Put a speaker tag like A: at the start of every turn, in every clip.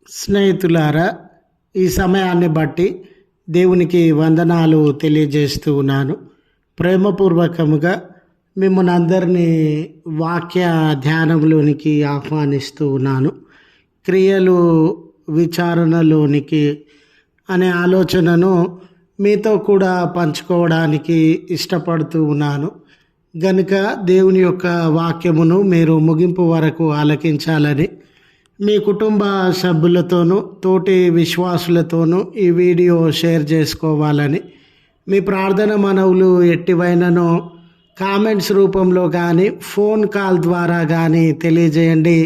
A: స్నేహితులారా, ఈ సమయాన్ని బట్టి దేవునికి వందనాలు తెలియజేస్తూ ఉన్నాను. ప్రేమపూర్వకముగా మిమ్మల్ని అందరినీ వాక్య ధ్యానంలోనికి ఆహ్వానిస్తూ ఉన్నాను. క్రియలు విచారణలోనికి అనే ఆలోచనను మీతో కూడా పంచుకోవడానికి ఇష్టపడుతూ ఉన్నాను. గనుక దేవుని యొక్క వాక్యమును మీరు ముగింపు వరకు ఆలకించాలని మీ కుటుంబ సభ్యులతోనూ తోటి విశ్వాసులతోనూ ఈ వీడియో షేర్ చేసుకోవాలని, మీ ప్రార్థన మనవులు ఎట్టివైనను కామెంట్స్ రూపంలో కానీ ఫోన్ కాల్ ద్వారా కానీ తెలియజేయండి.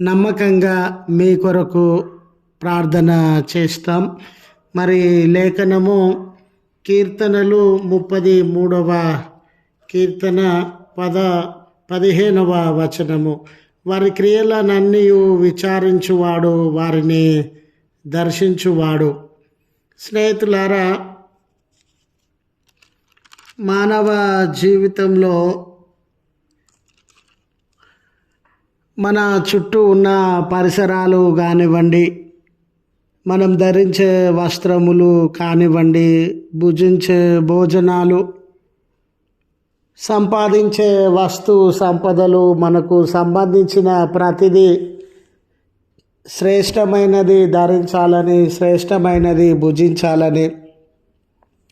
A: నమ్మకంగా మీ కొరకు ప్రార్థన చేస్తాం. మరి లేఖనము కీర్తనలు 33వ కీర్తన 15వ వచనము. వారి క్రియలనన్నీ విచారించువాడు, వారిని దర్శించువాడు. స్నేహితులారా, మానవ జీవితంలో మన చుట్టూ ఉన్న పరిసరాలు కానివ్వండి, మనం ధరించే వస్త్రములు కానివ్వండి, భుజించే భోజనాలు, సంపాదించే వస్తు సంపదలు, మనకు సంబంధించిన ప్రతిదీ శ్రేష్టమైనది ధరించాలని, శ్రేష్టమైనది భుజించాలని,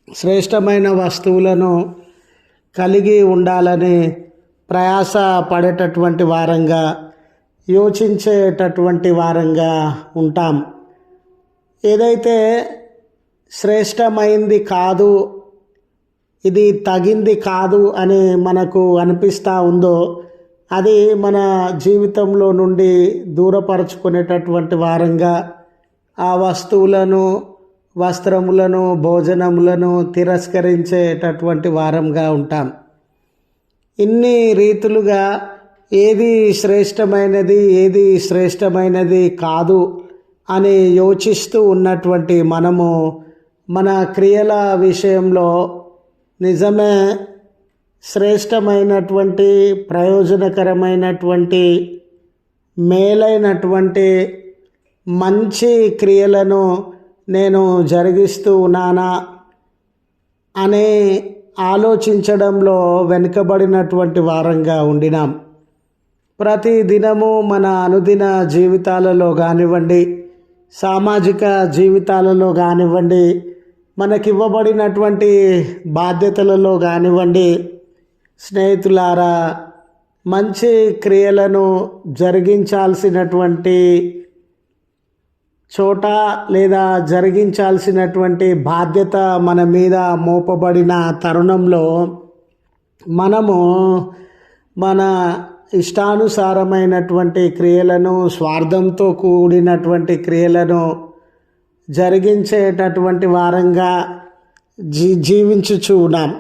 A: శ్రేష్టమైన వస్తువులను కలిగి ఉండాలని ప్రయాస పడేటటువంటి వారంగా, యోచించేటటువంటి వారంగా ఉంటాం. ఏదైతే శ్రేష్టమైంది కాదు, ఇది తగింది కాదు అని మనకు అనిపిస్తూ ఉందో అది మన జీవితంలో నుండి దూరపరచుకునేటటువంటి వారంగా, ఆ వస్తువులను, వస్త్రములను, భోజనములను తిరస్కరించేటటువంటి వారంగా ఉంటాం. ఇన్ని రీతులుగా ఏది శ్రేష్టమైనది, ఏది శ్రేష్టమైనది కాదు అని యోచిస్తూ ఉన్నటువంటి మనము మన క్రియల విషయంలో నిజమే శ్రేష్టమైనటువంటి, ప్రయోజనకరమైనటువంటి, మేలైనటువంటి మంచి క్రియలను నేను జరిగిస్తూ ఉన్నానా అనే ఆలోచించడంలో వెనుకబడినటువంటి వారంగా ఉండినాం. ప్రతి దినము మన అనుదిన జీవితాలలో కానివ్వండి, సామాజిక జీవితాలలో కానివ్వండి, మనకివ్వబడినటువంటి బాధ్యతలలో కానివ్వండి, స్నేహితులారా, మంచి క్రియలను జరిగించాల్సినటువంటి చోట లేదా జరిగించాల్సినటువంటి బాధ్యత మన మీద మోపబడిన తరుణంలో మనము మన ఇష్టానుసారమైనటువంటి క్రియలను, స్వార్థంతో కూడినటువంటి క్రియలను జరిగించేటటువంటి వారంగా జీవించుచు ఉన్నాం.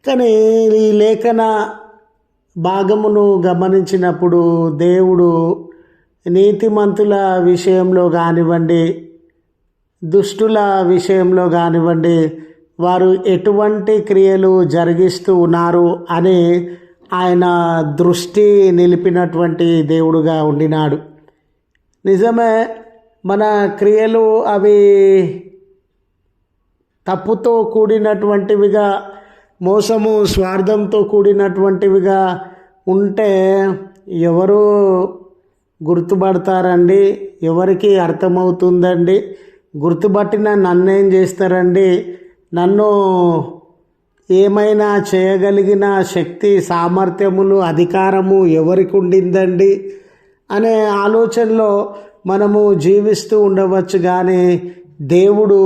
A: కానీ ఈ లేఖన భాగమును గమనించినప్పుడు దేవుడు నీతిమంతుల విషయంలో కానివ్వండి, దుష్టుల విషయంలో కానివ్వండి, వారు ఎటువంటి క్రియలు జరిగిస్తూ ఉన్నారు అని ఆయన దృష్టి నిలిపినటువంటి దేవుడుగా ఉండినాడు. నిజమే, మన క్రియలు అవి తప్పుతో కూడినటువంటివిగా, మోసము, స్వార్థంతో కూడినటువంటివిగా ఉంటే ఎవరు గుర్తుపడతారండి? ఎవరికి అర్థమవుతుందండి? గుర్తుపట్టిన నన్నేం చేస్తారండి? నన్ను ఏమైనా చేయగలిగిన శక్తి, సామర్థ్యములు, అధికారము ఎవరికి ఉండిందండి అనే ఆలోచనలో మనము జీవిస్తూ ఉండవచ్చు. కానీ దేవుడు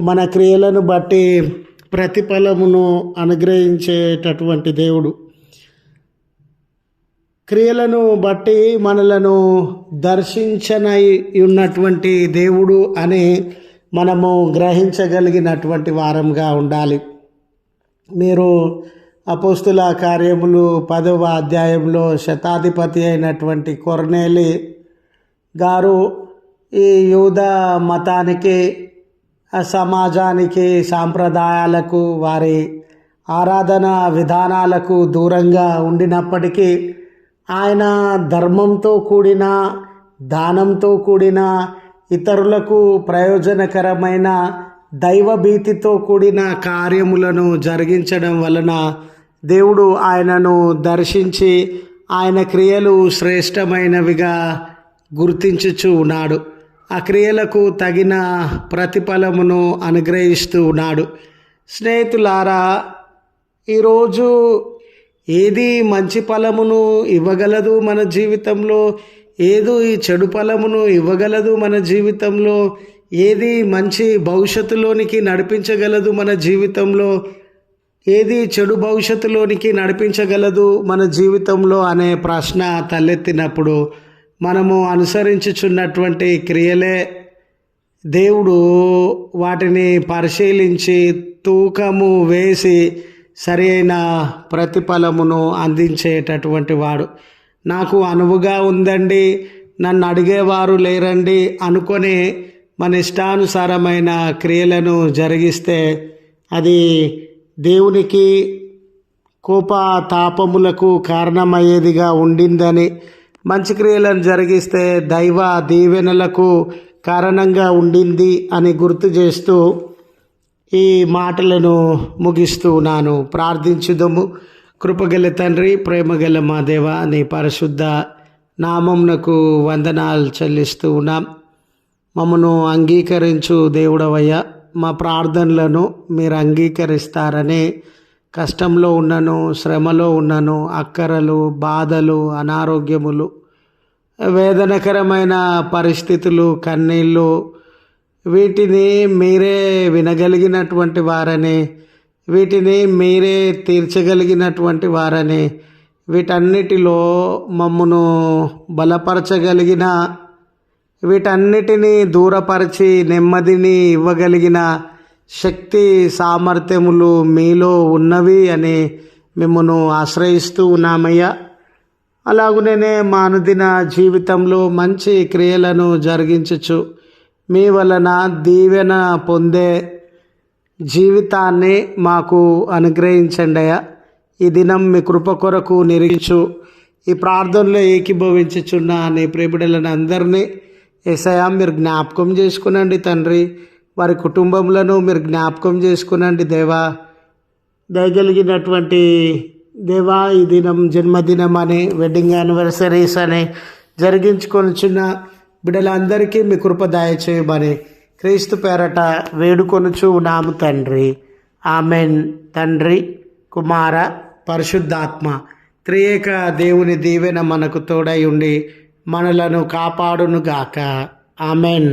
A: మన క్రియలను బట్టి ప్రతిఫలమును అనుగ్రహించేటటువంటి దేవుడు. క్రియలను బట్టి మనలను దర్శించనై ఉన్నటువంటి దేవుడు అని మనము గ్రహించగలిగినటువంటి వారంగా ఉండాలి. మీరు అపోస్తుల కార్యములు 10వ అధ్యాయంలో శతాధిపతి అయినటువంటి కొర్నేలి గారు ఈ యూదా మతానికి, సమాజానికి, సాంప్రదాయాలకు, వారి ఆరాధన విధానాలకు దూరంగా ఉండినప్పటికీ ఆయన ధర్మంతో కూడిన, దానంతో కూడిన, ఇతరులకు ప్రయోజనకరమైన దైవభీతితో కూడిన కార్యములను జరిగించడం వలన దేవుడు ఆయనను దర్శించి ఆయన క్రియలు శ్రేష్టమైనవిగా గుర్తించుచూ ఉన్నాడు. ఆ క్రియలకు తగిన ప్రతిఫలమును అనుగ్రహిస్తూ ఉన్నాడు. స్నేహితులారా, ఈరోజు ఏది మంచి ఫలమును ఇవ్వగలదు మన జీవితంలో, ఏది చెడు ఫలమును ఇవ్వగలదు మన జీవితంలో, ఏది మంచి భవిష్యత్తులోనికి నడిపించగలదు మన జీవితంలో, ఏది చెడు భవిష్యత్తులోనికి నడిపించగలదు మన జీవితంలో అనే ప్రశ్న తలెత్తినప్పుడు మనము అనుసరించుచున్నటువంటి క్రియలే దేవుడు వాటిని పరిశీలించి తూకము వేసి సరి అయిన ప్రతిఫలమును అందించేటటువంటి వాడు. నాకు అనువుగా ఉందండి, నన్ను అడిగేవారు లేరండి అనుకొని మన ఇష్టానుసారమైన క్రియలను జరిగిస్తే అది దేవునికి కోపతాపములకు కారణమయ్యేదిగా ఉండిందని, మంచి క్రియలను జరిగిస్తే దైవ దీవెనలకు కారణంగా ఉండింది అని గుర్తు చేస్తూ ఈ మాటలను ముగిస్తూ ఉన్నాను. ప్రార్థించుదము. కృపగల తండ్రి, ప్రేమగల మా దేవ, నీ పరిశుద్ధ నామమునకు వందనాలు చెల్లిస్తూ ఉన్నాం. మమ్మను అంగీకరించు దేవుడవయ్యా, మా ప్రార్థనలను మీరు అంగీకరిస్తారని కష్టంలో ఉన్నను, శ్రమలో ఉన్నను, అక్కరలు, బాధలు, అనారోగ్యములు, వేదనకరమైన పరిస్థితులు, కన్నీళ్ళు, వీటిని మీరే వినగలిగినటువంటి వారని, వీటిని మీరే తీర్చగలిగినటువంటి వారని, వీటన్నిటిలో మమ్మను బలపరచగలిగిన, వీటన్నిటినీ దూరపరిచి నెమ్మదిని ఇవ్వగలిగిన శక్తి సామర్థ్యములు మీలో ఉన్నవి అని మిమ్మను ఆశ్రయిస్తూ ఉన్నామయ్యా. అలాగునే మా అనుదిన జీవితంలో మంచి క్రియలను జరిగించచ్చు మీ వలన దీవెన పొందే జీవితాన్ని మాకు అనుగ్రహించండి అయ్యా. ఈ దినం మీ కృప కొరకు నిరీక్షు ఈ ప్రార్థనలో ఏకీభవించుచున్న నీ ప్రియబిడ్డలను అందరినీ యేసయ్యా మీరు జ్ఞాపకం చేసుకునండి తండ్రి. వారి కుటుంబములను మీరు జ్ఞాపకం చేసుకునండి దేవా. దయగలిగినటువంటి దేవా, ఈ దినం జన్మదినం అని, వెడ్డింగ్ యానివర్సరీస్ అని జరిగించుకొనిచున్న బిడ్డలందరికీ మీ కృప దయచేయమని క్రీస్తు పేరట వేడుకొనుచు ఉన్నాము తండ్రి. ఆమెన్. తండ్రి, కుమార, పరిశుద్ధాత్మ త్రియేక దేవుని దీవెన మనకు తోడై ఉండి మనలను కాపాడునుగాక. ఆమెన్.